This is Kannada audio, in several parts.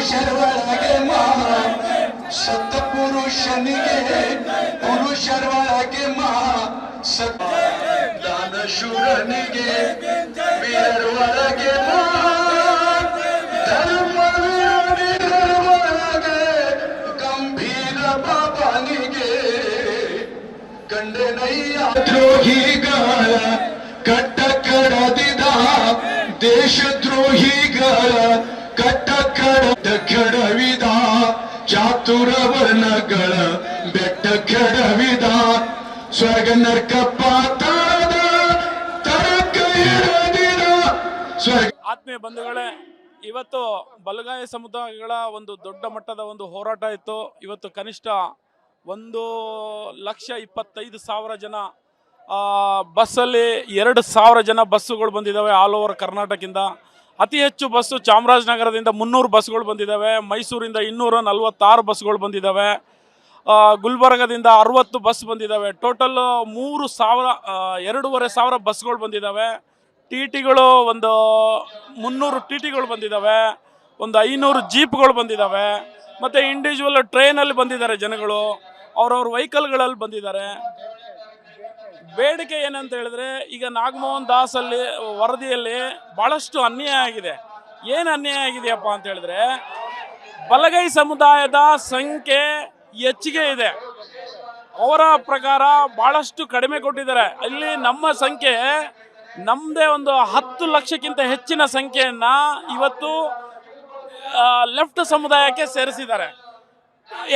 ಪುರುಷರೊಳಗೆ ಸತ್ಪುರುಷನಿಗೆ ಪುರುಷರೊಳಗೆ ದಾನಶೂರನಿಗೆ ವೀರರೊಳಗೆ ಧರ್ಮವೀರರೊಳಗೆ ಗಂಭೀರ ಬಾಬನಿಗೆ ಕಂಡನಯ್ಯ ದ್ರೋಹಿಗಳ ಕಟ್ಟ ಕಡದಿದ ದೇಶದ್ರೋಹಿಗಳ ಕಟ್ಟ ಕೆಡವಿದ ಚಾತುರ ವರ್ಣಗಳ ಬೆಟ್ಟ ಕೆಡವಿದ ಸ್ವರ್ಗ ನರ್ಕ ಪಾತಾಳದ ತರಕ ಇರದಿದ ಸ್ವರ್ಗ. ಆತ್ಮೀಯ ಬಂಧುಗಳೇ, ಇವತ್ತು ಬಲಗಾಯ ಸಮುದಾಯಗಳ ಒಂದು ದೊಡ್ಡ ಮಟ್ಟದ ಒಂದು ಹೋರಾಟ ಇತ್ತು. ಇವತ್ತು ಕನಿಷ್ಠ 1,25,000 ಜನ ಬಸ್ಸಲ್ಲಿ 2,000 ಜನ ಬಸ್ಸುಗಳು ಬಂದಿದ್ದಾವೆ ಆಲ್ ಓವರ್ ಕರ್ನಾಟಕದಿಂದ. ಅತಿ ಹೆಚ್ಚು ಬಸ್ಸು ಚಾಮರಾಜನಗರದಿಂದ 300 ಬಸ್ಗಳು ಬಂದಿದ್ದಾವೆ, ಮೈಸೂರಿಂದ 246 ಬಸ್ಗಳು ಬಂದಿದ್ದಾವೆ, ಗುಲ್ಬರ್ಗದಿಂದ 60 ಬಸ್ ಬಂದಿದ್ದಾವೆ. ಟೋಟಲ್ 2,500 ಬಸ್ಗಳು ಬಂದಿದ್ದಾವೆ. ಟಿ ಟಿಗಳು ಒಂದು 300 ಟಿ ಟಿಗಳು ಬಂದಿದ್ದಾವೆ, ಒಂದು 500 ಜೀಪ್ಗಳು ಬಂದಿದ್ದಾವೆ, ಮತ್ತು ಇಂಡಿವಿಜುವಲ್ ಟ್ರೈನಲ್ಲಿ ಬಂದಿದ್ದಾರೆ ಜನಗಳು, ಅವ್ರವ್ರ ವೆಹಿಕಲ್ಗಳಲ್ಲಿ ಬಂದಿದ್ದಾರೆ. ಬೇಡಿಕೆ ಏನಂತ ಹೇಳಿದ್ರೆ, ಈಗ ನಾಗಮೋಹನ್ ದಾಸ್ ಅಲ್ಲಿ ವರದಿಯಲ್ಲಿ ಭಾಳಷ್ಟು ಅನ್ಯಾಯ ಆಗಿದೆ. ಏನು ಅನ್ಯಾಯ ಆಗಿದೆಯಪ್ಪ ಅಂತ ಹೇಳಿದ್ರೆ, ಬಲಗೈ ಸಮುದಾಯದ ಸಂಖ್ಯೆ ಹೆಚ್ಚಿಗೆ ಇದೆ. ಅವರ ಪ್ರಕಾರ ಭಾಳಷ್ಟು ಕಡಿಮೆ ಕೊಟ್ಟಿದ್ದಾರೆ. ಇಲ್ಲಿ ನಮ್ಮ ಸಂಖ್ಯೆ ನಮ್ಮದೇ ಒಂದು 10 ಲಕ್ಷಕ್ಕಿಂತ ಹೆಚ್ಚಿನ ಸಂಖ್ಯೆಯನ್ನು ಇವತ್ತು ಲೆಫ್ಟ್ ಸಮುದಾಯಕ್ಕೆ ಸೇರಿಸಿದ್ದಾರೆ.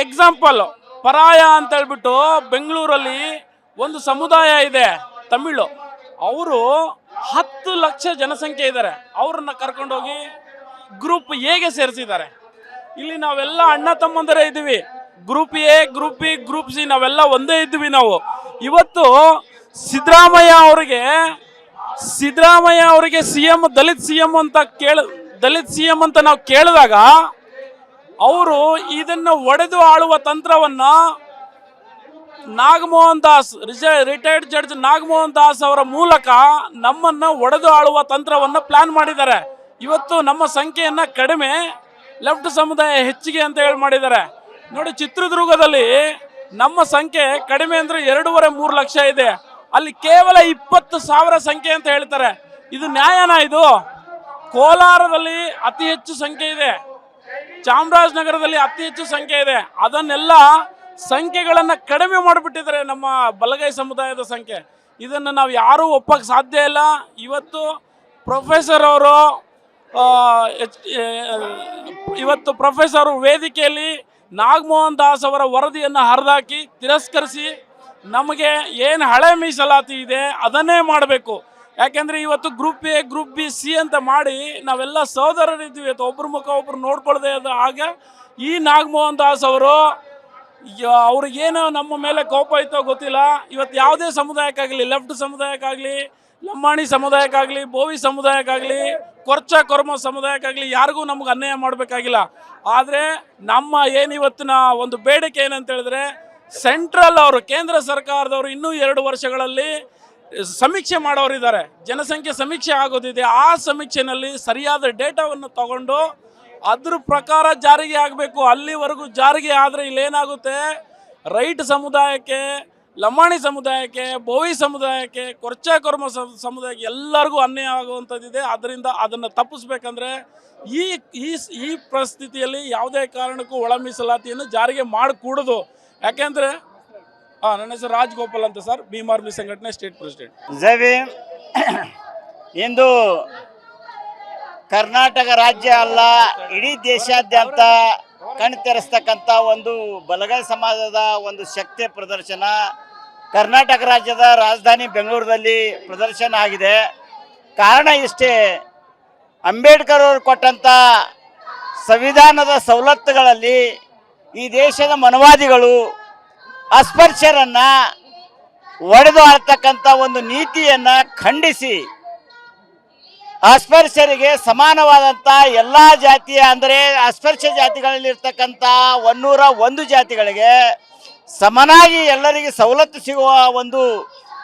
ಎಕ್ಸಾಂಪಲ್, ಪರಾಯ ಅಂತ ಹೇಳ್ಬಿಟ್ಟು ಬೆಂಗಳೂರಲ್ಲಿ ಒಂದು ಸಮುದಾಯ ಇದೆ ತಮಿಳು, ಅವರು 10 ಲಕ್ಷ ಜನಸಂಖ್ಯೆ ಇದ್ದಾರೆ. ಅವ್ರನ್ನ ಕರ್ಕೊಂಡೋಗಿ ಗ್ರೂಪ್ ಎಗೆ ಸೇರಿಸಿದ್ದಾರೆ. ಇಲ್ಲಿ ನಾವೆಲ್ಲ ಅಣ್ಣ ತಮ್ಮಂದರೇ ಇದ್ದೀವಿ. Group A, group B, group C ನಾವೆಲ್ಲ ಒಂದೇ ಇದ್ವಿ. ನಾವು ಇವತ್ತು ಸಿದ್ದರಾಮಯ್ಯ ಅವರಿಗೆ CM ದಲಿತ್ CM ಅಂತ ನಾವು ಕೇಳಿದಾಗ ಅವರು ಇದನ್ನು ಒಡೆದು ಆಳುವ ತಂತ್ರವನ್ನ ನಾಗಮೋಹನ್ ದಾಸ್, ರಿಟೈರ್ಡ್ ಜಡ್ಜ್ ನಾಗಮೋಹನ್ ದಾಸ್ ಅವರ ಮೂಲಕ ನಮ್ಮನ್ನ ಒಡೆದು ಆಳುವ ತಂತ್ರವನ್ನು ಪ್ಲಾನ್ ಮಾಡಿದ್ದಾರೆ. ಇವತ್ತು ನಮ್ಮ ಸಂಖ್ಯೆಯನ್ನ ಕಡಿಮೆ, ಲೆಫ್ಟ್ ಸಮುದಾಯ ಹೆಚ್ಚಿಗೆ ಅಂತ ಹೇಳಿ ಮಾಡಿದ್ದಾರೆ. ನೋಡಿ, ಚಿತ್ರದುರ್ಗದಲ್ಲಿ ನಮ್ಮ ಸಂಖ್ಯೆ ಕಡಿಮೆ ಅಂದ್ರೆ 2.5-3 ಲಕ್ಷ ಇದೆ, ಅಲ್ಲಿ ಕೇವಲ 20,000 ಸಂಖ್ಯೆ ಅಂತ ಹೇಳ್ತಾರೆ. ಇದು ನ್ಯಾಯನಾ? ಇದು ಕೋಲಾರದಲ್ಲಿ ಅತಿ ಹೆಚ್ಚು ಸಂಖ್ಯೆ ಇದೆ, ಚಾಮರಾಜನಗರದಲ್ಲಿ ಅತಿ ಹೆಚ್ಚು ಸಂಖ್ಯೆ ಇದೆ. ಅದನ್ನೆಲ್ಲ ಸಂಖ್ಯೆಗಳನ್ನು ಕಡಿಮೆ ಮಾಡಿಬಿಟ್ಟಿದ್ದಾರೆ ನಮ್ಮ ಬಲಗೈ ಸಮುದಾಯದ ಸಂಖ್ಯೆ. ಇದನ್ನು ನಾವು ಯಾರೂ ಒಪ್ಪಕ್ಕೆ ಸಾಧ್ಯ ಇಲ್ಲ. ಇವತ್ತು ಪ್ರೊಫೆಸರ್ ವೇದಿಕೆಯಲ್ಲಿ ನಾಗಮೋಹನ್ ದಾಸ್ ಅವರ ವರದಿಯನ್ನು ಹರಿದಾಕಿ ತಿರಸ್ಕರಿಸಿ ನಮಗೆ ಏನು ಹಳೆ ಮೀಸಲಾತಿ ಇದೆ ಅದನ್ನೇ ಮಾಡಬೇಕು. ಯಾಕೆಂದರೆ ಇವತ್ತು group A, group B, C ಅಂತ ಮಾಡಿ ನಾವೆಲ್ಲ ಸಹೋದರರಿದ್ದೀವಿ. ಇವತ್ತು ಒಬ್ಬರ ಮುಖ ಒಬ್ಬರು ನೋಡ್ಕೊಳ್ದೆ ಆಗ ಈ ನಾಗಮೋಹನ್ ದಾಸ್ ಅವ್ರಿಗೇನು ನಮ್ಮ ಮೇಲೆ ಕೋಪ ಇತ್ತೋ ಗೊತ್ತಿಲ್ಲ. ಇವತ್ತು ಯಾವುದೇ ಸಮುದಾಯಕ್ಕಾಗಲಿ, ಲೆಫ್ಟ್ ಸಮುದಾಯಕ್ಕಾಗಲಿ, ಲಂಬಾಣಿ ಸಮುದಾಯಕ್ಕಾಗಲಿ, ಬೋವಿ ಸಮುದಾಯಕ್ಕಾಗಲಿ, ಕೊರ್ಮ ಸಮುದಾಯಕ್ಕಾಗಲಿ ಯಾರಿಗೂ ನಮ್ಗೆ ಅನ್ಯಾಯ ಮಾಡಬೇಕಾಗಿಲ್ಲ. ಆದರೆ ನಮ್ಮ ಏನಿವತ್ತಿನ ಒಂದು ಬೇಡಿಕೆ ಏನಂತ ಹೇಳಿದ್ರೆ, ಸೆಂಟ್ರಲ್ ಅವರು, ಕೇಂದ್ರ ಸರ್ಕಾರದವರು ಇನ್ನೂ 2 ವರ್ಷಗಳಲ್ಲಿ ಸಮೀಕ್ಷೆ ಮಾಡೋರಿದ್ದಾರೆ. ಜನಸಂಖ್ಯೆ ಸಮೀಕ್ಷೆ ಆಗೋದಿದೆ. ಆ ಸಮೀಕ್ಷೆನಲ್ಲಿ ಸರಿಯಾದ ಡೇಟಾವನ್ನು ತಗೊಂಡು ಅದ್ರ ಪ್ರಕಾರ ಜಾರಿಗೆ ಆಗಬೇಕು. ಅಲ್ಲಿವರೆಗೂ ಜಾರಿಗೆ ಆದರೆ ಇಲ್ಲೇನಾಗುತ್ತೆ, ರೈಟ್ ಸಮುದಾಯಕ್ಕೆ, ಲಂಬಾಣಿ ಸಮುದಾಯಕ್ಕೆ, ಬೋವಿ ಸಮುದಾಯಕ್ಕೆ, ಕೊರ್ಮ ಸಮುದಾಯಕ್ಕೆ ಎಲ್ಲರಿಗೂ ಅನ್ಯಾಯ ಆಗುವಂಥದ್ದಿದೆ. ಅದರಿಂದ ಅದನ್ನು ತಪ್ಪಿಸ್ಬೇಕಂದ್ರೆ ಈ ಪರಿಸ್ಥಿತಿಯಲ್ಲಿ ಯಾವುದೇ ಕಾರಣಕ್ಕೂ ಒಳ ಮೀಸಲಾತಿಯನ್ನು ಜಾರಿಗೆ ಮಾಡಿಕೂಡದು. ಯಾಕೆಂದರೆ ನನ್ನ ಹೆಸರು ರಾಜಗೋಪಾಲ್ ಅಂತ ಸರ್, ಭೀಮ್ ಆರ್ಮಿ ಸಂಘಟನೆ ಸ್ಟೇಟ್ ಪ್ರೆಸಿಡೆಂಟ್. ಜೈ ಭೀಮ್. ಇಂದು ಕರ್ನಾಟಕ ರಾಜ್ಯ ಅಲ್ಲ, ಇಡೀ ದೇಶಾದ್ಯಂತ ಕಣ್ತೆರೆಸ್ತಕ್ಕಂಥ ಒಂದು ಬಲಗೈ ಸಮಾಜದ ಒಂದು ಶಕ್ತಿ ಪ್ರದರ್ಶನ ಕರ್ನಾಟಕ ರಾಜ್ಯದ ರಾಜಧಾನಿ ಬೆಂಗಳೂರಲ್ಲಿ ಪ್ರದರ್ಶನ ಆಗಿದೆ. ಕಾರಣ ಇಷ್ಟೇ, ಅಂಬೇಡ್ಕರ್ ಅವರು ಕೊಟ್ಟಂಥ ಸಂವಿಧಾನದ ಸವಲತ್ತುಗಳಲ್ಲಿ ಈ ದೇಶದ ಮನವಾದಿಗಳು ಅಸ್ಪೃಶ್ಯರನ್ನು ಒಡೆದು ಆಳ್ತಕ್ಕಂಥ ಒಂದು ನೀತಿಯನ್ನು ಖಂಡಿಸಿ ಅಸ್ಪೃಶ್ಯರಿಗೆ ಸಮಾನವಾದಂಥ ಎಲ್ಲ ಜಾತಿಯ, ಅಂದರೆ ಅಸ್ಪೃಶ್ಯ ಜಾತಿಗಳಲ್ಲಿರ್ತಕ್ಕಂಥ 101 ಜಾತಿಗಳಿಗೆ ಸಮನಾಗಿ ಎಲ್ಲರಿಗೆ ಸವಲತ್ತು ಸಿಗುವ ಒಂದು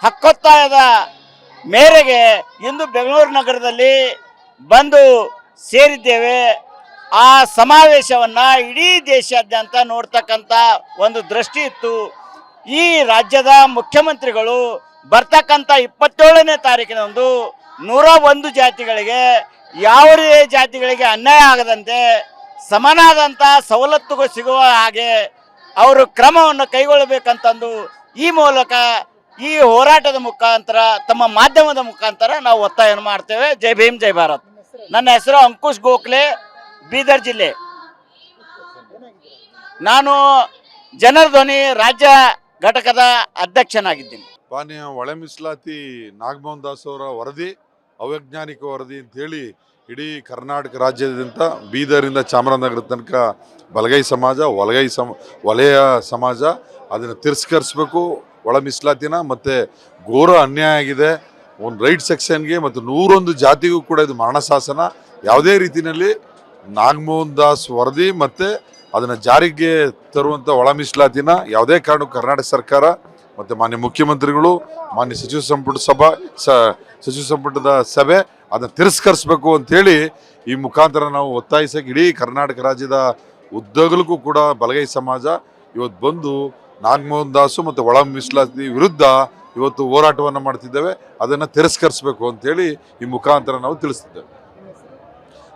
ಹಕ್ಕೊತ್ತಾಯದ ಮೇರೆಗೆ ಇಂದು ಬೆಂಗಳೂರು ನಗರದಲ್ಲಿ ಬಂದು ಸೇರಿದ್ದೇವೆ. ಆ ಸಮಾವೇಶವನ್ನ ಇಡೀ ದೇಶಾದ್ಯಂತ ನೋಡ್ತಕ್ಕಂಥ ಒಂದು ದೃಷ್ಟಿ ಇತ್ತು. ಈ ರಾಜ್ಯದ ಮುಖ್ಯಮಂತ್ರಿಗಳು ಬರ್ತಕ್ಕಂಥ 27ನೇ ತಾರೀಕಿನಂದು 101 ಜಾತಿಗಳಿಗೆ ಯಾವುದೇ ಜಾತಿಗಳಿಗೆ ಅನ್ಯಾಯ ಆಗದಂತೆ ಸಮನಾದಂಥ ಸವಲತ್ತುಗಳು ಸಿಗುವ ಹಾಗೆ ಅವರು ಕ್ರಮವನ್ನು ಕೈಗೊಳ್ಳಬೇಕಂತಂದು ಈ ಮೂಲಕ ಈ ಹೋರಾಟದ ಮುಖಾಂತರ ತಮ್ಮ ಮಾಧ್ಯಮದ ಮುಖಾಂತರ ನಾವು ಒತ್ತಾಯವನ್ನು ಮಾಡ್ತೇವೆ. ಜೈ ಭೀಮ್ ಜೈ ಭಾರತ್. ನನ್ನ ಹೆಸರು ಅಂಕುಶ್ ಗೋಖಲೆ, ಬೀದರ್ ಜಿಲ್ಲೆ. ನಾನು ಜನರ ಧ್ವನಿ ರಾಜ್ಯ ಘಟಕದ ಅಧ್ಯಕ್ಷನಾಗಿದ್ದೀನಿ. ಮಾನ್ಯ ಒಳ ಮೀಸಲಾತಿ ನಾಗಮೋಹನ್ ದಾಸ್ ಅವರ ವರದಿ ಅವೈಜ್ಞಾನಿಕ ವರದಿ ಅಂತೇಳಿ ಇಡೀ ಕರ್ನಾಟಕ ರಾಜ್ಯದಾದ್ಯಂತ ಬೀದರಿಂದ ಚಾಮರಾಜನಗರ ತನಕ ಬಲಗೈ ಸಮಾಜ ವಲಯ ಸಮಾಜ ಅದನ್ನು ತಿರಸ್ಕರಿಸಬೇಕು. ಒಳ ಮೀಸಲಾತಿನ ಮತ್ತು ಘೋರ ಅನ್ಯಾಯ ಆಗಿದೆ. ಒಂದು ರೈಟ್ ಸೆಕ್ಷನ್ಗೆ ಮತ್ತು 101 ಜಾತಿಗೂ ಕೂಡ ಇದು ಮರಣ ಶಾಸನ. ಯಾವುದೇ ರೀತಿಯಲ್ಲಿ ನಾಗಮೋಹನ್ ದಾಸ್ ವರದಿ ಮತ್ತು ಅದನ್ನು ಜಾರಿಗೆ ತರುವಂಥ ಒಳ ಮೀಸಲಾತಿನ ಯಾವುದೇ ಕಾರಣಕ್ಕೂ ಕರ್ನಾಟಕ ಸರ್ಕಾರ ಮತ್ತು ಮಾನ್ಯ ಮುಖ್ಯಮಂತ್ರಿಗಳು, ಮಾನ್ಯ ಸಚಿವ ಸಂಪುಟದ ಸಭೆ ಅದನ್ನು ತಿರಸ್ಕರಿಸಬೇಕು ಅಂಥೇಳಿ ಈ ಮುಖಾಂತರ ನಾವು ಒತ್ತಾಯಿಸಕ್ಕೆ ಇಡೀ ಕರ್ನಾಟಕ ರಾಜ್ಯದ ಉದ್ದಗಲಕ್ಕೂ ಕೂಡ ಬಲಗೈ ಸಮಾಜ ಇವತ್ತು ಬಂದು ನಾಗಮೋಹನ್ ದಾಸು ಮತ್ತು ಒಳ ಮೀಸಲಾತಿ ವಿರುದ್ಧ ಇವತ್ತು ಹೋರಾಟವನ್ನು ಮಾಡ್ತಿದ್ದೇವೆ. ಅದನ್ನು ತಿರಸ್ಕರಿಸಬೇಕು ಅಂತೇಳಿ ಈ ಮುಖಾಂತರ ನಾವು ತಿಳಿಸ್ತಿದ್ದೇವೆ.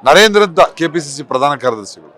ನರೇಂದ್ರ ಅಂತ KPCC ಪ್ರಧಾನ ಕಾರ್ಯದರ್ಶಿಗಳು.